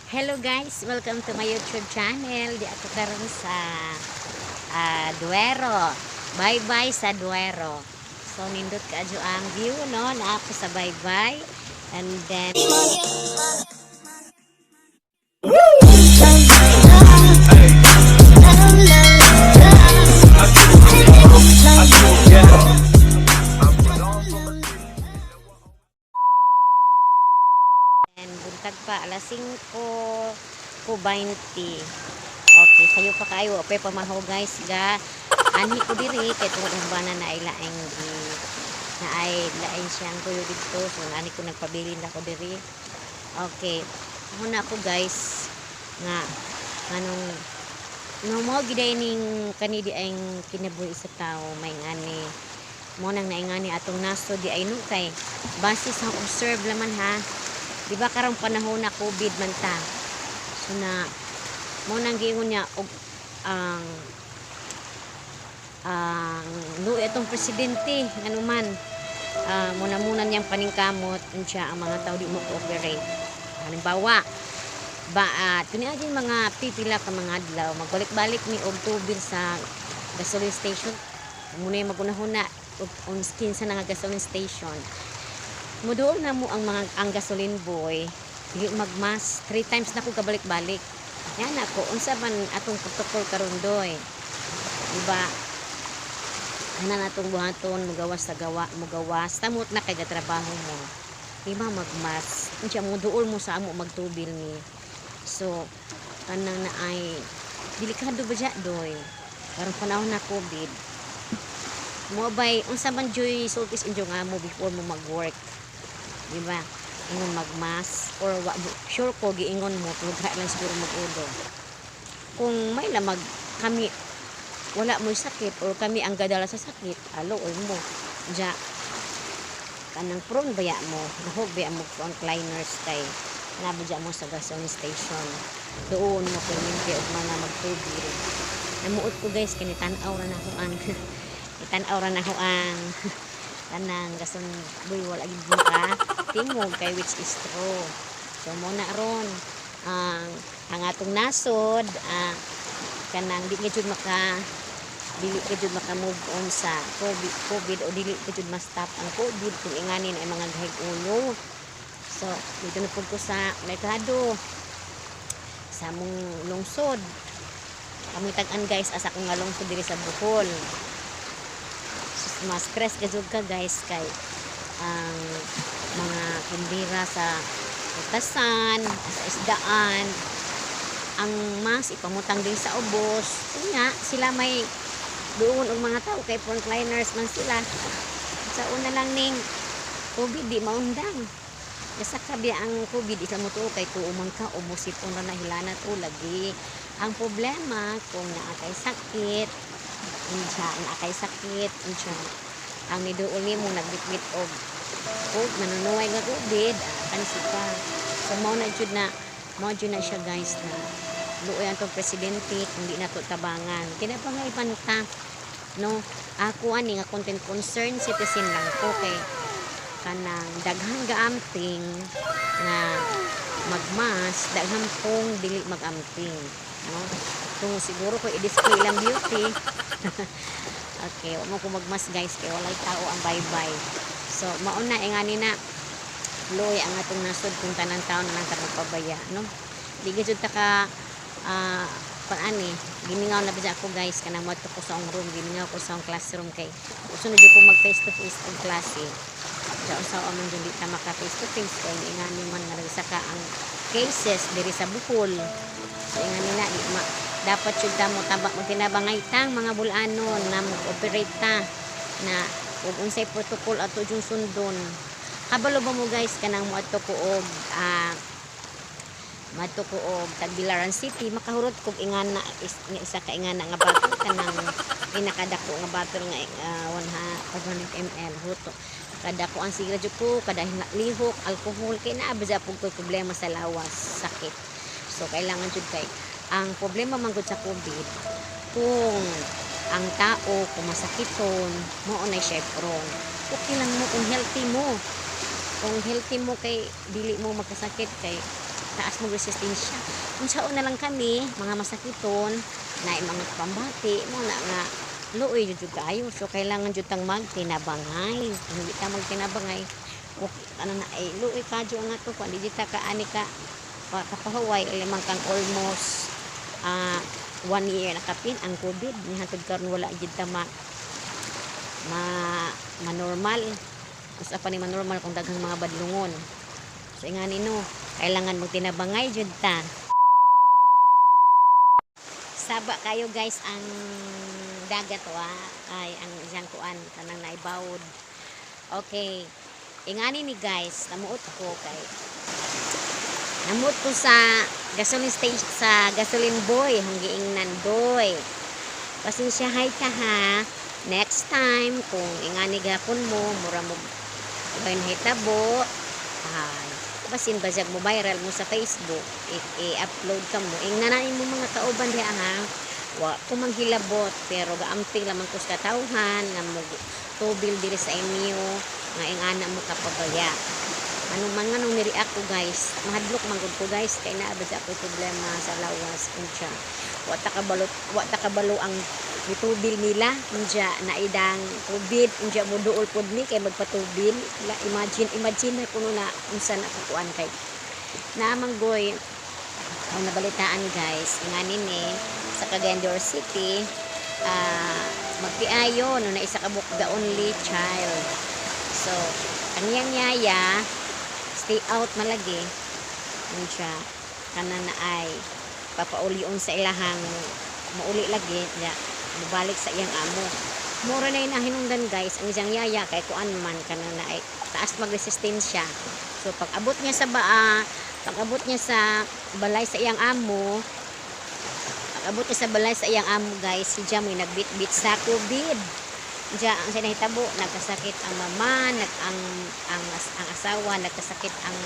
Hello guys, welcome to my YouTube channel. Di ako karon sa Duero. Bye-bye sa Duero. So nindot ka ang view no, na ako sa bye-bye. And then buntag pa alas 5:20. Okay, sayo pa kayo. Okay, pamahaw guys ga. Anhi ko diri kay tungod bana na ay laing na ay lain siyang kuyo dito. So ani ko nagpabili na ko diri. Okay. Muna ako guys nga anong no mo giday ning kanidi ay kinabuhi sa tao may ngani mo nang naingani atong naso di ay no kay base sa observe laman ha. Di ba karong panahon na COVID man ta. So na mo nang giingon niya og ang no itong presidente nganuman muna niyang paningkamot unsya ang mga tao di mo cooperate. Halimbawa tuniadin mga pipila ka mga adlaw magbalik-balik ni og tubig sa gasoline station muna magunahuna og on skin sa nga gasoline station muduol na mo ang gasoline boy dili magmas 3 times na ko kabalik-balik yan ako unsa man atong protocol karon doy diba ana natong buhaton mugawas sa gawa mugawas tamot na kay trabaho mo di ba magmas unsya muduol mo sa amo magtubil ni so kanang na ay delikado ba siya doy karong panahon na COVID mo bay unsa man joy sultis inyo nga mo before mo mag-work di ba ingon magmas or sure ko giingon mo tugha lang siguro mag-udo kung may lamag kami wala mo sakit or kami ang gadala sa sakit alo mo ja kanang prone baya mo nahog baya mo frontliners kay nabudya mo sa gasoline station doon mo perminti og mga magtubil namuot ko guys kini tan-aw ra na ko ang tan-aw ra na ko ang kanang gasoline boy wala gid ka tingog kay which is true so mo na ron ang atong nasod kanang di gyud maka move on sa COVID o dili gyud ma-stop ang COVID kung inganin ay mga gahig ulo. So, dito na po ko sa merkado sa mong lungsod. Kamitag-an guys, asa ko nga lungsod diri sa Bohol. So, mas stress ka guys kay ang mga tindira sa utasan, sa isdaan, ang mas ipamutang din sa ubos. Kanya, sila may doon og mga tao kay frontliners man sila. Sa una lang ning COVID di maundang. Basta kabi ang COVID isa mo to kay tuumang ka ubusipon ra na hilana to lagi. Ang problema kung naakay sakit, ang niduol nimo nagbitbit og manunuway nga COVID, kansi ka. So mao na siya guys na luoy ang presidente kundi na to tabangan. Kinapangaypan ta no ako ani nga content concern citizen lang ko kay kanang daghan gaamping na magmas daghan pong dili magamping no kung siguro ko i-display lang beauty okay mo ko magmas guys kay walay tao ang bye-bye so mauna ingani na loy ang atong nasod kung tanan taon na lang magpabaya no di gyud ta ka paani giningaw na bisa ako guys kanang moto ko sa room giningaw ko sa classroom kay usunod ko mag face to face ang klase sa among dili ta maka face to face kay ingani man nga nagsaka ang cases diri sa Bohol so ingani na dapat jud ta mo tabak magtinabangay tang mga bulanon na mag-operate ta na ug unsay protocol ato jung sundon kabalo ba mo guys kanang mo ato ko og Tagbilaran City makahurot kog ingana isa ka ingana nga bato kanang pinakadako nga bato nga 100 ml huto kadako ang sigra jud ko kada lihok alcohol kay naa ba pug problema sa lawas sakit so kailangan jud kay ang problema man gud sa COVID kung ang tao kung masakiton mo unay chevron okay lang mo kung healthy mo kay dili mo magkasakit kay taas mo resistensya. Kung saan na lang kami mga masakiton na mga pambati mo na nga luoy jud kayo, so kailangan jud tang magtinabangay. Kung hindi ka magtinabangay, ano na ay luoy kadyo nga to kung di ta ka ani ka kapahuway limang kang almost 1 year nakapin ang COVID ni hantod karon wala jud ta manormal. Mas pa ni manormal kung daghang mga badlungon. So ingani no, kailangan mo tinabangay jud ta. Saba kayo guys ang dagat ay ang isang kuan kanang naibawod. Okay. Ingani ni guys, namuot ko sa gasoline station sa gasoline boy, hang giingnan doy. Pasensya hay ka ha. Next time kung ingani gapon mo mura mo bayn hitabo basin basag mo viral mo sa Facebook i-upload ka mo ingnanan mo mga kauban diha ha wa ko manghilabot pero gaamping lamang ko sa katawhan nga mo tubil diri sa inyo nga ingana mo kapabaya ano man nga nung nireact ko guys mahadlok man gud ko guys kay naa ba ako problema sa lawas unsya wa ta kabalo ang gitubil nila unsya naidang COVID unsya mo duol pod ni kay magpatubil imagine na kuno na unsa na kuan kay namanggoy ang nabalitaan guys ngani ni sa Cagayan de Oro City magtiayo no na isa ka book the only child so kaniyang yaya stay out malagi unsya kana na ay papaulion sa ilahang mauli lagi ya mabalik sa iyang amo mura na hinungdan guys ang isang yaya kay kuan man kana na ay taas magresistensya so pag abot niya sa balay sa iyang amo guys si Jam ay nagbit-bit sa COVID diya ang sinahitabo nagkasakit ang mama ang asawa nagkasakit ang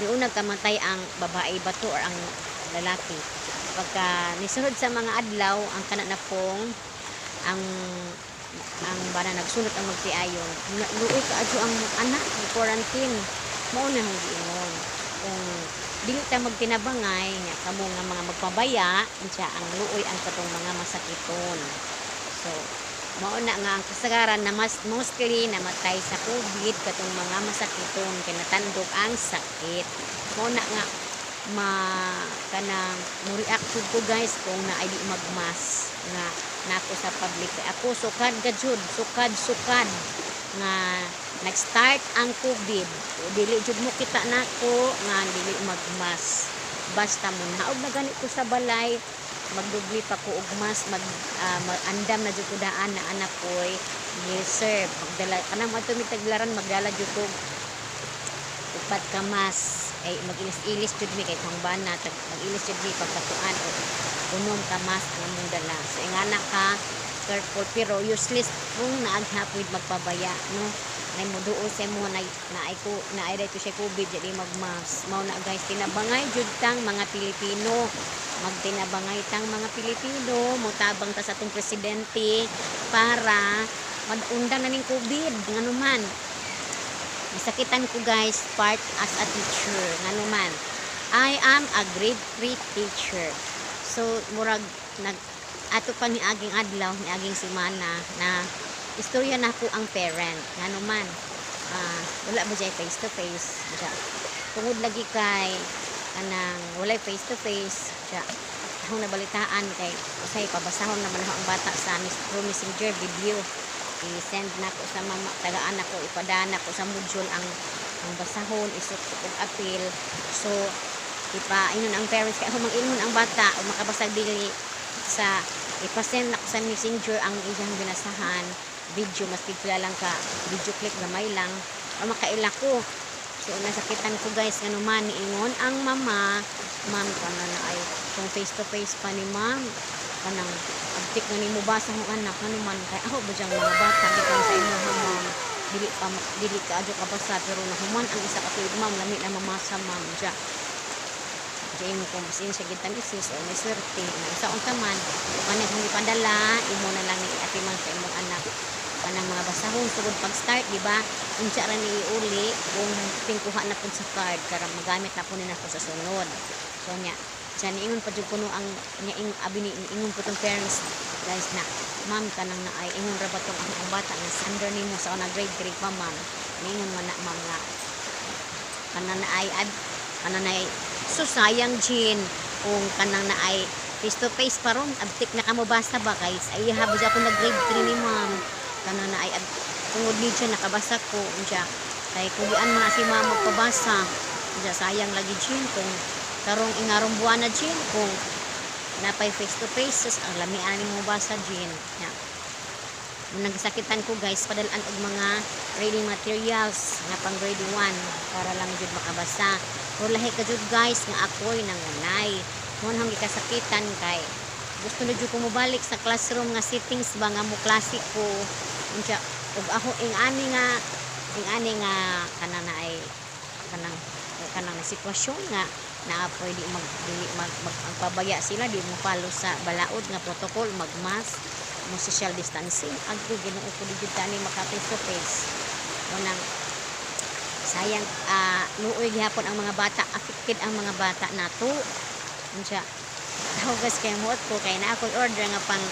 niunag kamatay ang babae bato or ang lalaki pagka nisunod sa mga adlaw ang kana na pong ang bana nagsunod ang magtiayon luoy kaadyo ang anak ni quarantine mao na ang giingon kung dili ta magtinabangay nya kamo nga mga magpabaya unsa ang luoy ang katong mga masakiton so mao na nga ang kasagaran na mostly namatay sa COVID katong mga masakiton kay natandog ang sakit mao na nga kanang mo-react ko guys kung na ay di magmas nga nako sa public ako sukad nga nag-start ang COVID dili jud mo kita nako nga dili magmas basta mo naog na ganito sa balay magdubli pa ko og mas andam na jud ko daan na anak koy serve magdala kanang matugtaglaran magdala jud ko upat ka mas ay mag-ilis-ilis jud mi kay kung bana mag-ilis jud mi pagkatuan o unom ka mas ang among dala so ingana ka careful pero useless kung naaghapod magpabaya no nay mo duol sa mo na ay dito siya COVID jadi magmas mao na guys tinabangay jud tang mga Pilipino magtinabangay tang mga Pilipino mutabang ta sa atong presidente para madundan na ning COVID nganuman sakitan ko guys part as a teacher nganuman I am a grade 3 teacher so murag ato pa ni aging adlaw ni aging semana na istorya na ko ang parent nganuman wala ba jay face to face tungod lagi kay kanang walay face to face akong nabalitaan kay usay pabasahon naman ako ang bata sa messenger video i-send na ko sa mama tagaan ako ipadana ko sa module ang basahon isuk og appeal so inon ang parents kay ako mag-ingon ang bata o makabasag dili sa ipasend na ko sa messenger ang iyang binasahan video mas pigla lang ka video clip gamay lang o makaila ko so nasakitan ko guys nganuman niingon ang mama kana na ay kung face to face pa ni ma'am kanang abtik nga nimo basa ang anak nganuman kay ako ba diyang mga bata gikan sa inyo ma'am dili ka adyo kabasa pero nahuman ang isa ka tuig ma'am lami na mamasa ma'am diya mo kung pasensya gid tan isis o may swerte na sa unta man kanang hindi padala imo na lang ni atiman sa imong anak kanang mga basahon sugod pag start di ba unsa ra ni iuli kung tingkuha na pud sa card karon magamit na pud nako sa sunod so nya diyan ingon pa jud kuno ang nya ing abi ni ingon po tong parents guys na ma'am kanang na ay ingon ra ba tong ang bata nga under nimo sa una grade 3 pa ma'am ingon man na ma'am nga kanang na ay kanang na ay so sayang Jean kung kanang na ay face to face pa ron abtik na kamo basa ba guys ay habos ako nag grade 3 ni ma'am kanang na ay tungod ni siya nakabasa ko unja kay kugian mo na si ma'am magpabasa unja sayang lagi Jean kung karong ingarong buwan na Jean kung napay face to face ang lamian mo basa Jean ya nagsakitan ko guys padalan og mga reading materials nga pang grade 1 para lang jud makabasa pero lahi ka jud guys nga ako'y nangunay mo nang gikasakitan kay gusto na jud ko mobalik sa classroom nga settings ba nga mo klase ko unsa ug ako ing ani nga kanang na ay kanang sitwasyon nga na pwede magpabaya sila di mo follow sa balaod nga protocol magmask mo social distancing agto Ginoo ko digid tani maka face to face mo nang sayang luoy gihapon ang mga bata affected ang mga bata nato unsa tawagas kay mo ko kay na ako order nga pang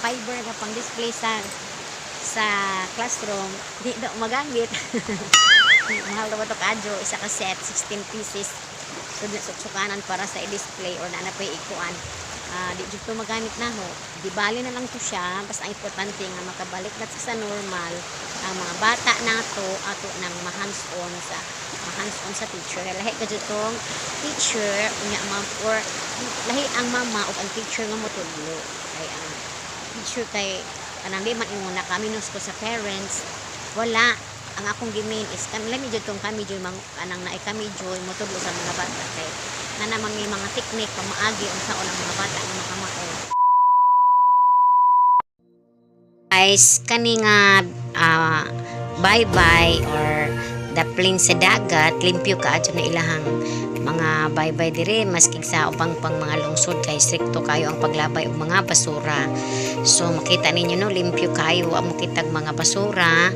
fiber nga pang display sa classroom di do magamit mahal daw to kadyo isa ka set 16 pieces sukanan para sa i-display or na pay ikuan di dito magamit na ho di bali na lang to siya basta ang importante nga makabalik na sa normal ang mga bata nato ato nang hands-on sa teacher lahi ka ditong teacher unya ma'am or lahi ang mama o ang teacher nga motudlo kay ang teacher kay kanang di man inguna kami nos ko sa parents wala ang akong gimin is kanila medyo tong kami joy anang naay kami joy motudlo sa mga bata kay nga namang may mga technique pamaagi unsa ang mga bata nga makamao guys kani nga bye-bye or daplin sa dagat limpyo kaadto na ilahang mga bye-bye dire maski sa ubang pang mga lungsod kay strikto kayo ang paglabay og mga basura so makita ninyo no limpyo kayo ang makitag mga basura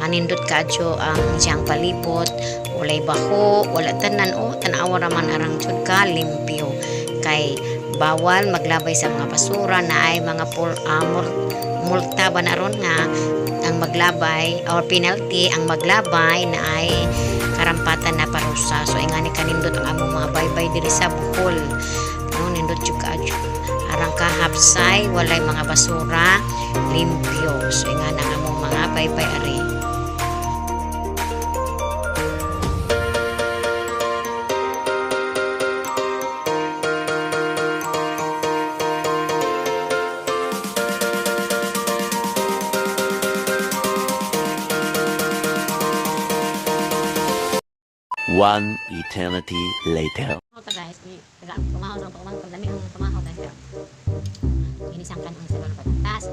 anindot kaadto ang siyang palibot walay baho wala tanan o tanawa raman arang jud ka limpyo kay bawal maglabay sa mga basura na ay mga multa ba na ron nga ang maglabay or penalty ang maglabay na ay karampatan na parusa so ingani kanindot ang among mga baybay diri sa Bohol no nindot jud kaadto arang ka hapsay walay mga basura limpyo so ingana ang among mga baybay ari. One eternity later. Guys, pamahaw lang pamahaw dami ang pamahaw guys. Inisangkan ang sa patatas.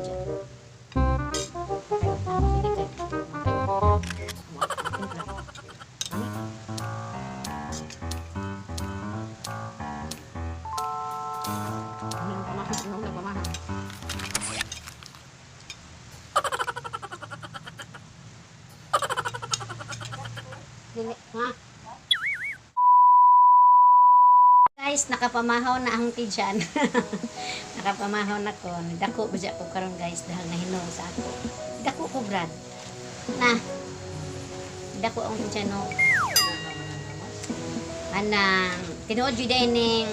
Guys, nakapamahaw na ang tijan. Nakapamahaw na ko. Dako ba ko karon guys dahil nahinog sa ako. Dako ko brad. Na. Dako ang tijan no. Anang tinuod jud ning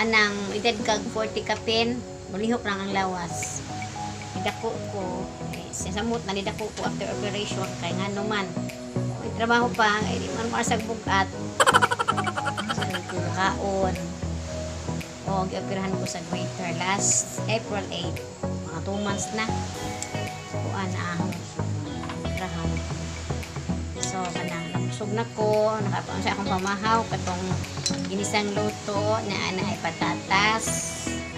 anang edad kag 40 kapin, mulihok lang ang lawas. Dako ko. Samot na dako ko after operation kay ngano man. May trabaho pa, ay di man maasag bugat. Kaon o gi-operahan ko sa Greater last April 8 mga 2 months na kuan ang operahan so kanang nabusog na ko nakapaon sa akong pamahaw katong ginisang luto na ana ay patatas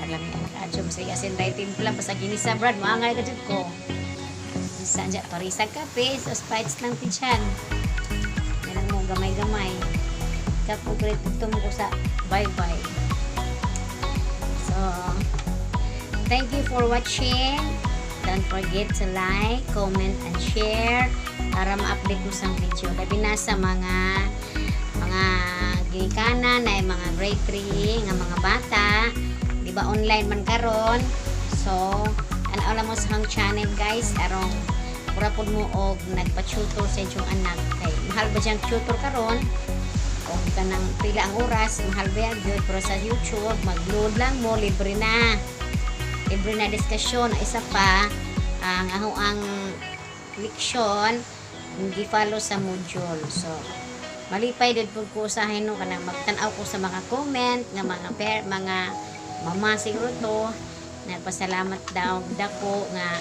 alam niyo adyo sa asin dai timpla pa sa ginisa brad maangay ka jud ko isa dya parisag kape so spices ng tiyan yan mo gamay-gamay kapugrit ito mo ko sa bye-bye. So, thank you for watching. don't forget to like, comment, and share para ma-update mo sa video. Labi na sa mga gikanan na mga grade 3 nga mga bata, di ba online man karon. So alam mo sa hang channel guys, arong purapod mo og nagpa-tutor sa inyong anak. Kay mahal ba siyang tutor karon? O kanang pila ang oras, mahal ba yun? Pero sa YouTube, mag-load lang mo, libre na diskusyon. Isa pa, ang leksyon, hindi follow sa module. So, malipay dito po ko usahin no, kanang magtanaw ko sa mga comment, nga mga mama siguro to, nagpasalamat daw dako nga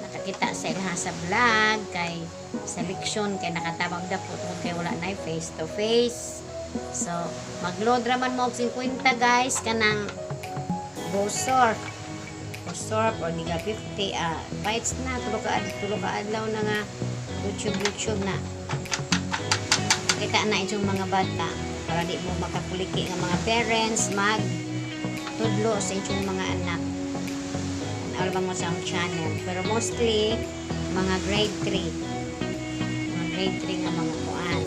nakakita sa ilaha sa vlog, kay sa leksyon, kay nakatabang dapo tungkol kay wala na face to face. So, mag-load raman mo og 50 guys, kanang brochure or diga 50 bites na tulo ka adlaw na nga YouTube na kita na itong mga bata para di mo makapuliki ng mga parents mag tudlo sa itong mga anak. Alam mo sa channel, pero mostly mga grade 3 nga mga kuan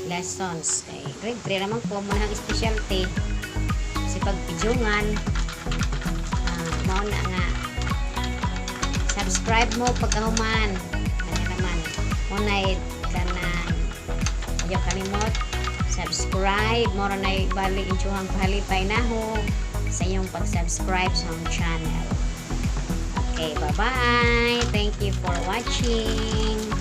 lessons. Kay grade 3 naman po mo ng specialty si pagpidungan. Mao na nga subscribe mo pagkahuman ano naman mo na kanang ayaw kalimot subscribe mo na ibalik inchuhang pahalipay na ho sa iyong pag-subscribe sa channel. Okay, bye bye, thank you for watching.